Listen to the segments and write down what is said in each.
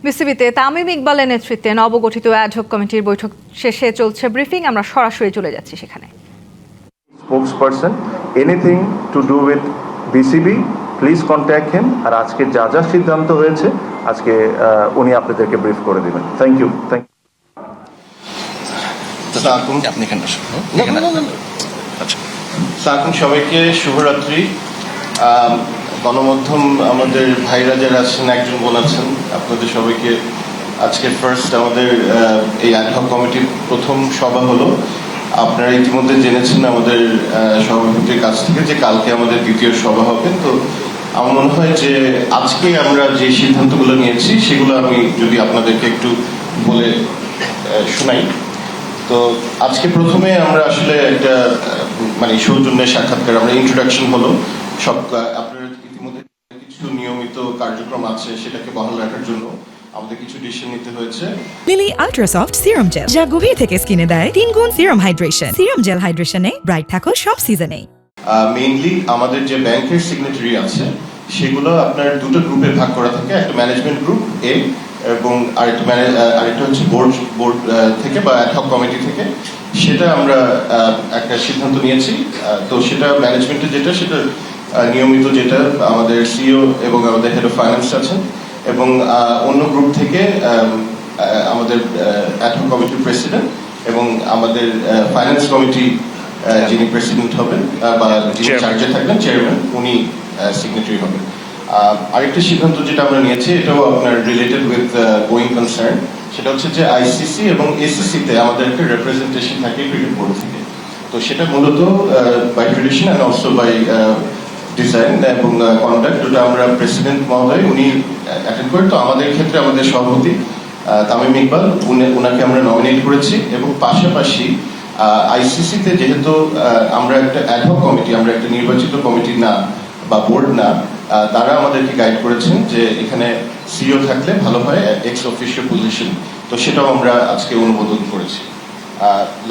বিসিবিতে তামিম ইকবালের নেতৃত্বে নবগঠিত অ্যাডহক কমিটির বৈঠক শেষে চলছে ব্রিফিং। আমরা সরাসরি চলে যাচ্ছি সেখানে। Spokesperson anything to do with BCB please contact him. আর আজকে যা যা সিদ্ধান্ত হয়েছে আজকে উনি আপনাদেরকে ব্রিফ করে দিবেন। Thank you. আপনি এখানে আচ্ছা, সবাইকে শুভরাত্রি। গণমাধ্যম আমাদের ভাইরা যারা আছেন, একজন বোন আছেন, আপনাদের সবাইকে আজকে ফার্স্ট আমাদের এই অ্যাডহক কমিটির প্রথম সভা হলো। আপনারা ইতিমধ্যে জেনেছেন আমাদের সভাপতির কাছ থেকে যে কালকে আমাদের দ্বিতীয় সভা হবে। তো আমার মনে হয় যে আজকে আমরা যে সিদ্ধান্তগুলো নিয়েছি সেগুলো আমি যদি আপনাদেরকে একটু বলে শোনাই। তো আজকে প্রথমে আমরা আসলে একটা মানে সৌজন্যের সাক্ষাৎকার, আমরা ইন্ট্রোডাকশন হলো সব। আপনার ইতিমধ্যে কিছু নিয়মিত কার্যক্রম আছে, সেটাকে বহাল রাখার জন্য আমাদের কিছু ডিসিশন নিতে হয়েছে। লিলি আল্ট্রাসফট সিরাম জেল, যা গভীর থেকে স্কিনে দেয় 3 গুণ সিরাম হাইড্রেশন। সিরাম জেল হাইড্রেশনে ব্রাইট থাকো সব সিজনে। মেইনলি আমাদের যে ব্যাংকের সিগনেটারি আছে সেগুলো আপনার দুটো গ্রুপে ভাগ করা থাকে, একটা ম্যানেজমেন্ট গ্রুপ এ এবং আরেকটা হচ্ছে বোর্ড থেকে বা অ্যাডহক কমিটি থেকে। সেটা আমরা একটা সিদ্ধান্ত নিয়েছি। তো সেটা ম্যানেজমেন্টের যেটা, সেটা নিয়মিত যেটা আমাদের সিইও এবং আমাদের হেড অফ ফাইন্যান্স আছেন, এবং অন্য গ্রুপ থেকে আমাদের অ্যাডহক কমিটির প্রেসিডেন্ট এবং আমাদের ফাইন্যান্স কমিটি যিনি প্রেসিডেন্ট হবেন বা যিনি চার্জে থাকবেন, চেয়ারম্যান, উনি সিগনেটারি হবেন। আরেকটা সিদ্ধান্ত যেটা আমরা নিয়েছি, এটাও আপনার রিলেটেড উইথ গোয়িং কনসার্ন, সেটা হচ্ছে যে আইসিসি এবং এসিসি তে আমাদের একটা রিপ্রেজেন্টেশন থাকে ক্রিকেট বোর্ড থেকে। তো সেটা মূলত by tradition and also by design এবং কন্ডাক্ট, ওটা আমরা প্রেসিডেন্ট মহোদয় উনি অ্যাটেন্ড করেন। তো আমাদের ক্ষেত্রে আমাদের সভাপতি তামিম ইকবাল, ওনাকে আমরা নমিনেট করেছি। এবং পাশাপাশি আইসিসিতে যেহেতু আমরা একটা অ্যাডহক কমিটি, আমরা একটা নির্বাচিত কমিটি না বা বোর্ড না, তারা আমাদেরকে গাইড করেছেন যে এখানে সিইও থাকলে ভালো হয়, এক্স অফিসিয়াল পজিশন। তো সেটাও আমরা আজকে অনুমোদন করেছি।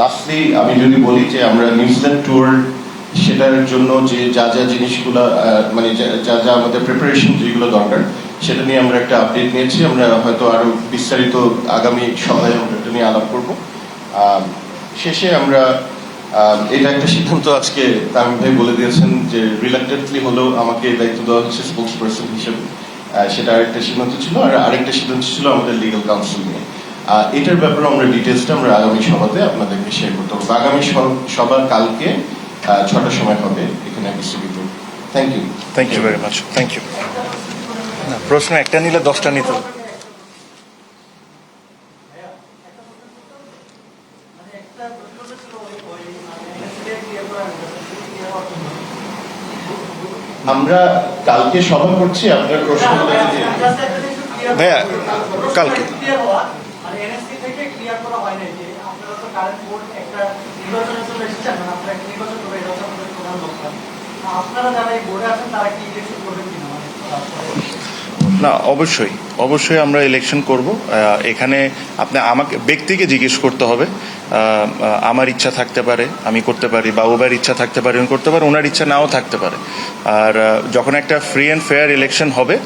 লাস্টলি আমি যদি বলি যে আমরা নিউজিল্যান্ড ট্যুর, সেটার জন্য যে যা যা জিনিসগুলো মানে যা যা আমাদের প্রিপারেশন যেগুলো দরকার, সেটা নিয়ে আমরা একটা আপডেট নিয়েছি। আমরা হয়তো আরো বিস্তারিত আগামী সভায় আমরা এটা নিয়ে আলাপ করবো। শেষে আমরা এটা একটা সিদ্ধান্ত আজকে তামিম ভাই বলে দিয়েছেন যে রিলাক্টেন্টলি হলেও আমাকে দায়িত্ব দেওয়া হচ্ছে স্পোকস পার্সন হিসেবে। সেটা আরেকটা সিদ্ধান্ত ছিল। আর আরেকটা সিদ্ধান্ত ছিল আমাদের লিগ্যাল কাউন্সিল নিয়ে। এটার ব্যাপারে আমরা ডিটেলসটা আমরা আগামী সভাতে আপনাদেরকে শেয়ার করতে হবে। আগামী সভা কালকে 6টার সময় হবে এখানে বিসিবিতে। Thank you very much. Thank you. প্রশ্ন একটা নিলে 10টা নিতে হবে। আমরা কালকে সভা করছি, আপনার প্রশ্নগুলো যদি ভাইয়া কালকে না, অবশ্যই আমরা ইলেকশন করব। এখানে আপনি আমাকে ব্যক্তিকে জিজ্ঞেস করতে হবে। আমার ইচ্ছা থাকতে পারে আমি করতে পারি, বা ওবার ইচ্ছা থাকতে পারে উনি করতে পারে, ওনার ইচ্ছা নাও থাকতে পারে। আর যখন একটা ফ্রি অ্যান্ড ফেয়ার ইলেকশন হবে,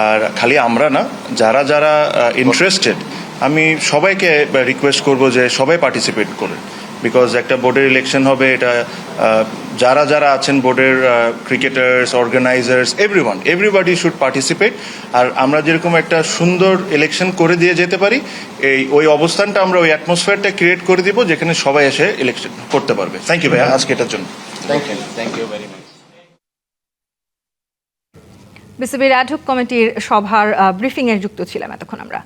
আর খালি আমরা না, যারা যারা ইন্টারেস্টেড, আমি সবাইকে রিকোয়েস্ট করব যে সবাই পার্টিসিপেট করে। বিকজ একটা বোর্ডের ইলেকশন হবে, এটা যারা যারা আছেন বোর্ডের cricketers, organisers, everybody should participate. আর আমরা যেরকম একটা সুন্দর ইলেকশন করে দিয়ে যেতে পারি, ওই অবস্থানটা আমরা, ওই অ্যাটমসফিয়ারটা ক্রিয়েট করে দিব যেখানে সবাই এসে ইলেকশন করতে পারবে। থ্যাংক ইউ ভাইয়া আজকে এটার জন্য। Thank you very much. বিসিবির অ্যাডহক কমিটির সভার ব্রিফিংয়ে যুক্ত ছিলাম এতক্ষণ আমরা।